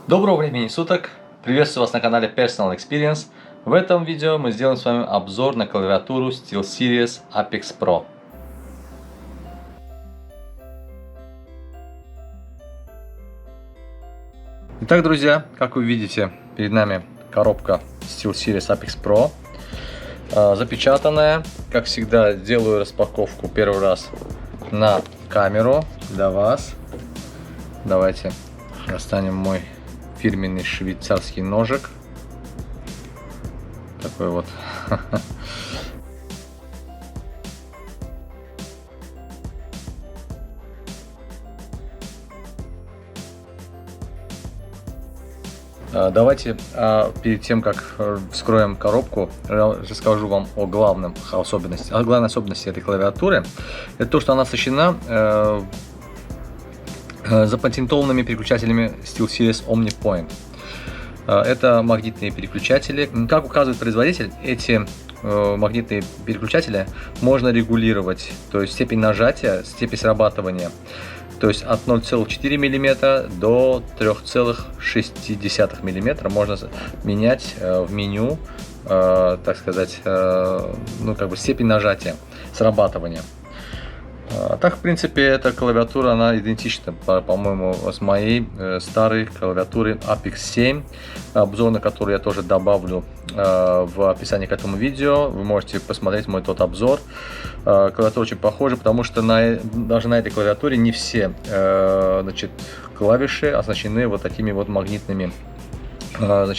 Доброго времени суток! Приветствую вас на канале Personal Experience. В этом видео мы сделаем с вами обзор на клавиатуру SteelSeries Apex Pro. Итак, друзья, как вы видите, перед нами коробка SteelSeries Apex Pro. Запечатанная. Как всегда, делаю распаковку первый раз на камеру для вас. Давайте достанем мой фирменный швейцарский ножик. Такой вот. Давайте перед тем, как вскроем коробку, расскажу вам о главной особенности этой клавиатуры. Это то, что она оснащена запатентованными переключателями SteelSeries OmniPoint. Это магнитные переключатели. Как указывает производитель, эти магнитные переключатели можно регулировать, то есть степень нажатия, степень срабатывания, то есть от 0,4 мм до 3,6 мм можно менять в меню, так сказать, степень нажатия, срабатывания. Так, в принципе, эта клавиатура, она идентична, по-моему, с моей старой клавиатурой Apex 7, обзор на который я тоже добавлю в описании к этому видео. Вы можете посмотреть мой тот обзор. Клавиатура очень похожа, потому что даже на этой клавиатуре не все клавиши оснащены вот такими вот магнитными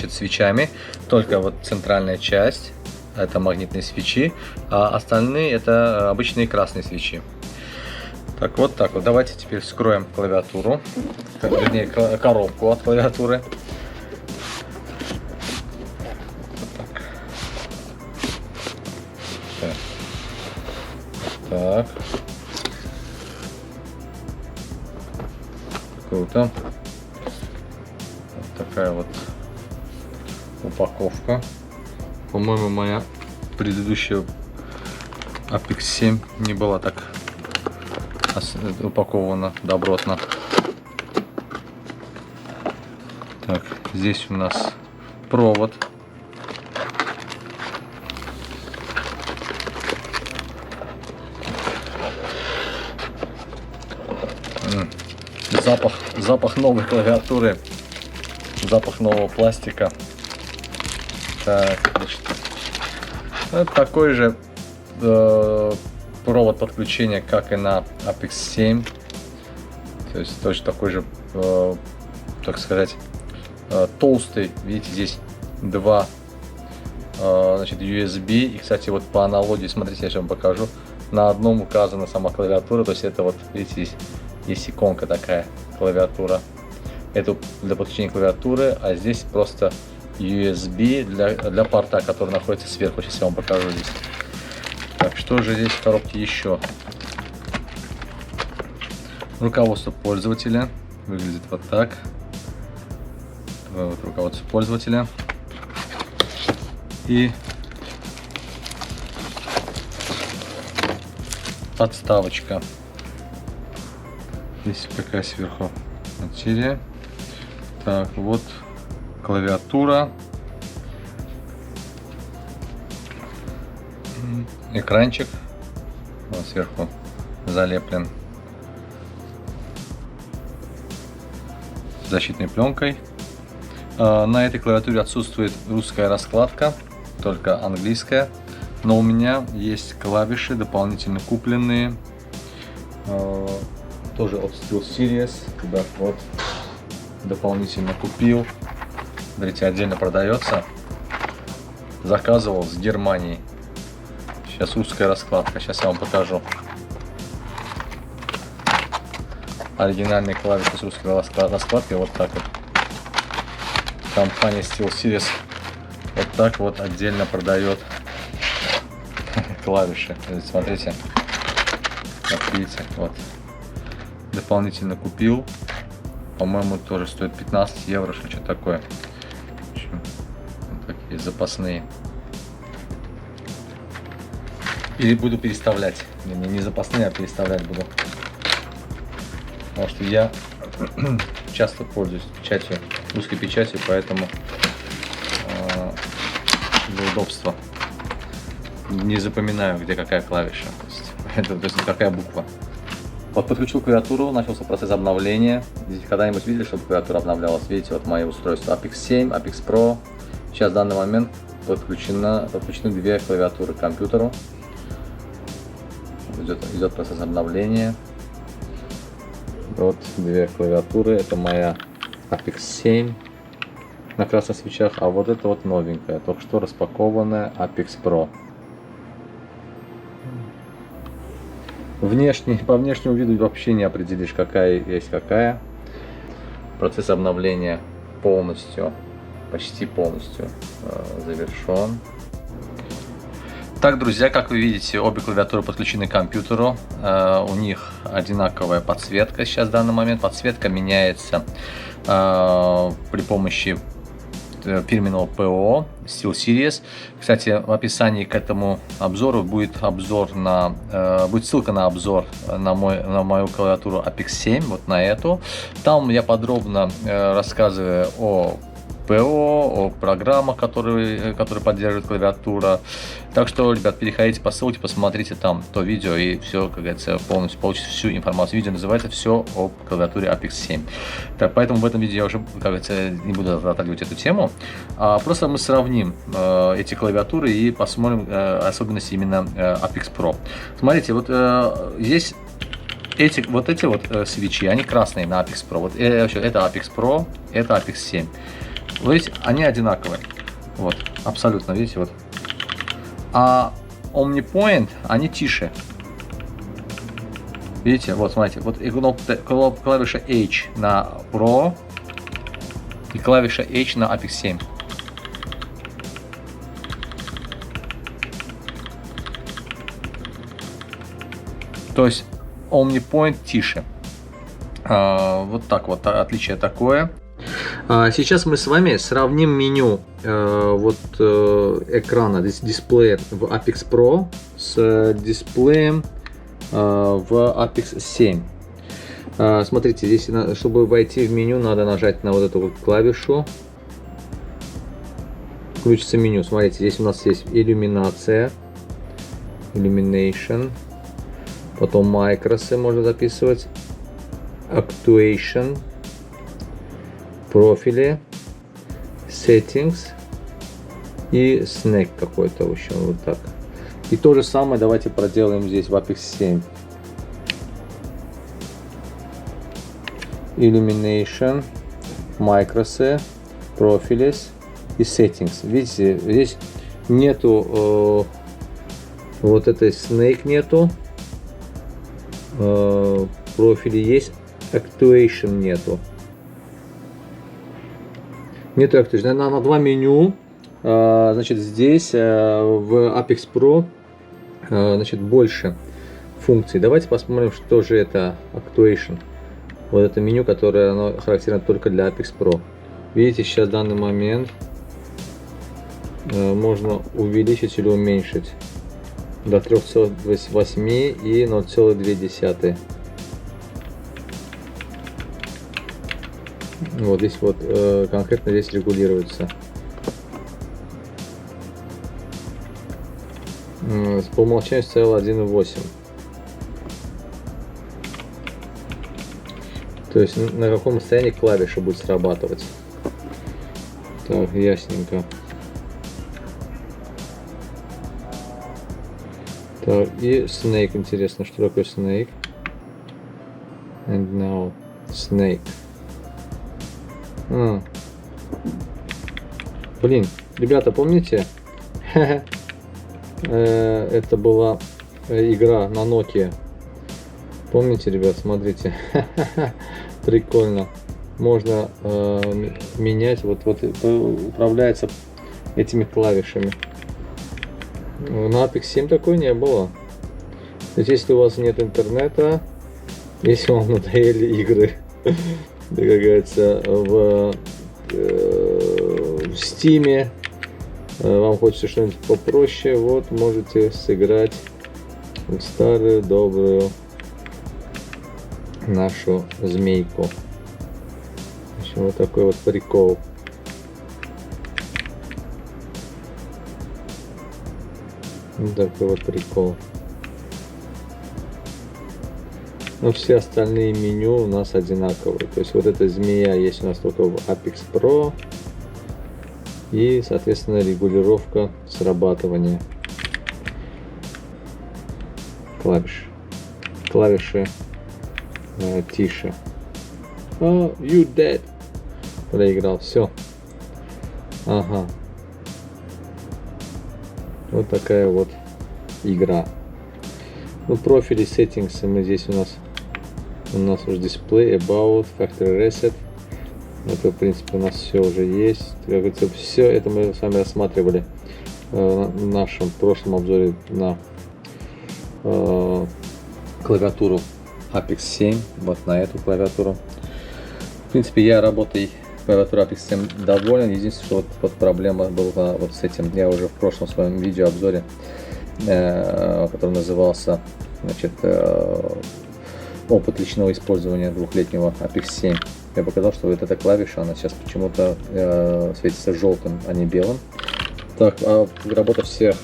свечами, только вот центральная часть — это магнитные свечи, а остальные — это обычные красные свечи. Так вот. Давайте теперь вскроем клавиатуру, вернее коробку от клавиатуры. Так. Круто. Вот такая вот упаковка. По-моему, моя предыдущая Apex 7 не была так упакована добротно. Так, здесь у нас провод. Запах новой клавиатуры, запах нового пластика. Так, значит, это такой же провод подключения, как и на Apex 7, то есть точно такой же, так сказать, толстый. Видите, здесь два USB, и, кстати, вот по аналогии, смотрите, я сейчас вам покажу, на одном указана сама клавиатура, то есть это вот, видите, здесь есть иконка такая, клавиатура, это для подключения клавиатуры, а здесь просто USB для порта, который находится сверху. Сейчас я вам покажу здесь. Так, что же здесь в коробке еще? Руководство пользователя. Выглядит вот так. Вот руководство пользователя. И подставочка. Здесь такая сверху материя. Так, вот клавиатура. Экранчик вот сверху залеплен защитной пленкой. На этой клавиатуре отсутствует русская раскладка, только английская, но у меня есть клавиши дополнительно купленные, тоже от SteelSeries, да, вот дополнительно купил. Смотрите, отдельно продается, заказывал с Германии. Сейчас русская раскладка, сейчас я вам покажу. Оригинальные клавиши с русской раскладкой, вот так вот. Компания SteelSeries вот так вот отдельно продает клавиши. Смотрите, как видите, вот. Дополнительно купил. По-моему, тоже стоит 15 евро, что-то такое. Вот такие запасные. Или буду переставлять. Не запасные, а переставлять буду. Потому что я часто пользуюсь печатью, узкой печатью, поэтому для удобства не запоминаю, где какая клавиша, то есть какая буква. Вот подключил клавиатуру, начался процесс обновления. Здесь когда-нибудь видели, чтобы клавиатура обновлялась? Видите, вот мои устройства Apex 7, Apex Pro. Сейчас в данный момент подключены две клавиатуры к компьютеру. Идет процесс обновления. Вот две клавиатуры. Это моя Apex 7 на красных свечах, а вот это вот новенькая, только что распакованная Apex Pro. По внешнему виду вообще не определишь, какая есть какая. Процесс обновления почти полностью завершен. Так, друзья, как вы видите, обе клавиатуры подключены к компьютеру. У них одинаковая подсветка сейчас в данный момент. Подсветка меняется при помощи фирменного ПО SteelSeries. Кстати, в описании к этому обзору будет ссылка на обзор на мою клавиатуру Apex 7, вот на эту. Там я подробно рассказываю о ПО, о программах, которые поддерживает клавиатура. Так что, ребят, переходите по ссылке, посмотрите там то видео и все, как говорится, полностью получите всю информацию. Видео называется «Все о клавиатуре Apex 7». Так, поэтому в этом видео я уже, как говорится, не буду затрагивать эту тему. Просто мы сравним эти клавиатуры и посмотрим особенности именно Apex Pro. Смотрите, вот здесь эти свечи, они красные на Apex Pro. Вот это Apex Pro, это Apex 7. Вы видите, они одинаковые. Вот, абсолютно, видите, вот. А OmniPoint, они тише. Видите, вот, смотрите, вот клавиша H на Pro и клавиша H на Apex 7. То есть OmniPoint тише. Вот так вот, отличие такое. Сейчас мы с вами сравним меню экрана, дисплея в Apex Pro с дисплеем в Apex 7. Смотрите, здесь, чтобы войти в меню, надо нажать на вот эту вот клавишу. Включится меню. Смотрите, здесь у нас есть иллюминация, Illumination, потом макросы можно записывать, Actuation, профили, Settings и Snake какой-то, в общем, вот так. И то же самое давайте проделаем здесь в Apex 7. Illumination, макросы, профили и Settings. Видите, здесь нету вот этой Snake, нету, профили есть, Actuation нету. Нет, на два меню. Значит, здесь в Apex Pro значит, больше функций. Давайте посмотрим, что же это Actuation. Вот это меню, которое оно характерно только для Apex Pro. Видите, сейчас в данный момент можно увеличить или уменьшить до 3,8 и 0,2. Вот здесь вот конкретно здесь регулируется. По умолчанию стояло 1,8. То есть на каком расстоянии клавиша будет срабатывать. Так, ясненько. Так, и Snake, интересно, что такое Snake. And now Snake. Блин, ребята, помните? Это была игра на Nokia. Помните, ребят, смотрите. Прикольно. Можно менять, вот управляется этими клавишами. На Apex 7 такой не было. То есть, если у вас нет интернета, если вам надоели игры, да, как говорится, в Steam, вам хочется что-нибудь попроще, вот можете сыграть в старую добрую нашу змейку. общем, вот такой вот прикол. Вот такой вот прикол. Но все остальные меню у нас одинаковые. То есть вот эта змея есть у нас только в Apex Pro. И, соответственно, регулировка срабатывания клавиш. Клавиши тише. Oh, you dead. Проиграл. Все. Ага. Вот такая вот игра. Ну, профили, settings мы здесь у нас уже дисплей, about, factory reset. Это, в принципе, у нас все уже есть. Как говорится, все это мы с вами рассматривали в нашем прошлом обзоре на клавиатуру Apex 7. Вот на эту клавиатуру. В принципе, я работой клавиатуры Apex 7 доволен. Единственное, что вот проблема была вот с этим. Я уже в прошлом своем видеообзоре, который назывался, значит, опыт личного использования двухлетнего Apex 7. Я показал, что вот эта клавиша, она сейчас почему-то светится желтым, а не белым. Так, работа всех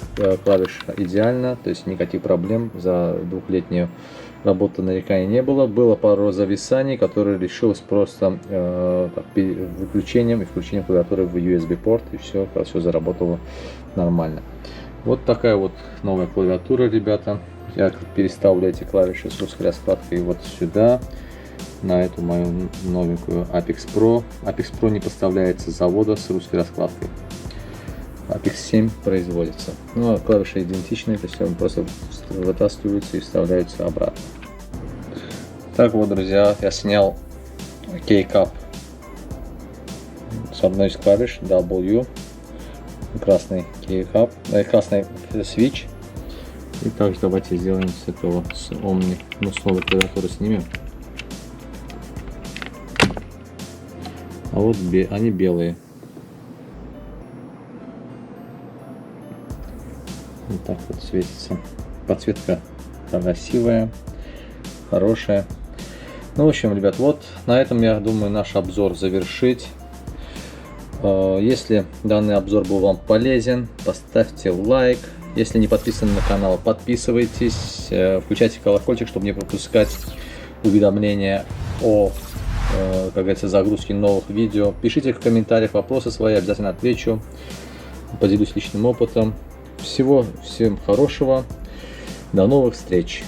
клавиш идеальна, то есть никаких проблем за двухлетнюю работу нареканий не было. Было пару зависаний, которые решилось просто выключением и включением клавиатуры в USB порт, и все заработало нормально. Вот такая вот новая клавиатура, ребята. Я переставлю эти клавиши с русской раскладкой вот сюда, на эту мою новенькую Apex Pro. Apex Pro не поставляется с завода с русской раскладкой. Apex 7 производится. Ну, а клавиши идентичные, то есть они просто вытаскиваются и вставляются обратно. Так вот, друзья, я снял keycap с одной из клавиш W, красный keycap, красный switch. И также давайте сделаем с этого, с Omni, ну, с новой клавиатуры снимем. А вот они белые. Вот так вот светится. Подсветка красивая, хорошая. Ну, в общем, ребят, вот на этом, я думаю, наш обзор завершить. Если данный обзор был вам полезен, поставьте лайк. Если не подписаны на канал, подписывайтесь, включайте колокольчик, чтобы не пропускать уведомления о, как говорится, загрузке новых видео. Пишите в комментариях вопросы свои, обязательно отвечу, поделюсь личным опытом. Всем хорошего, до новых встреч!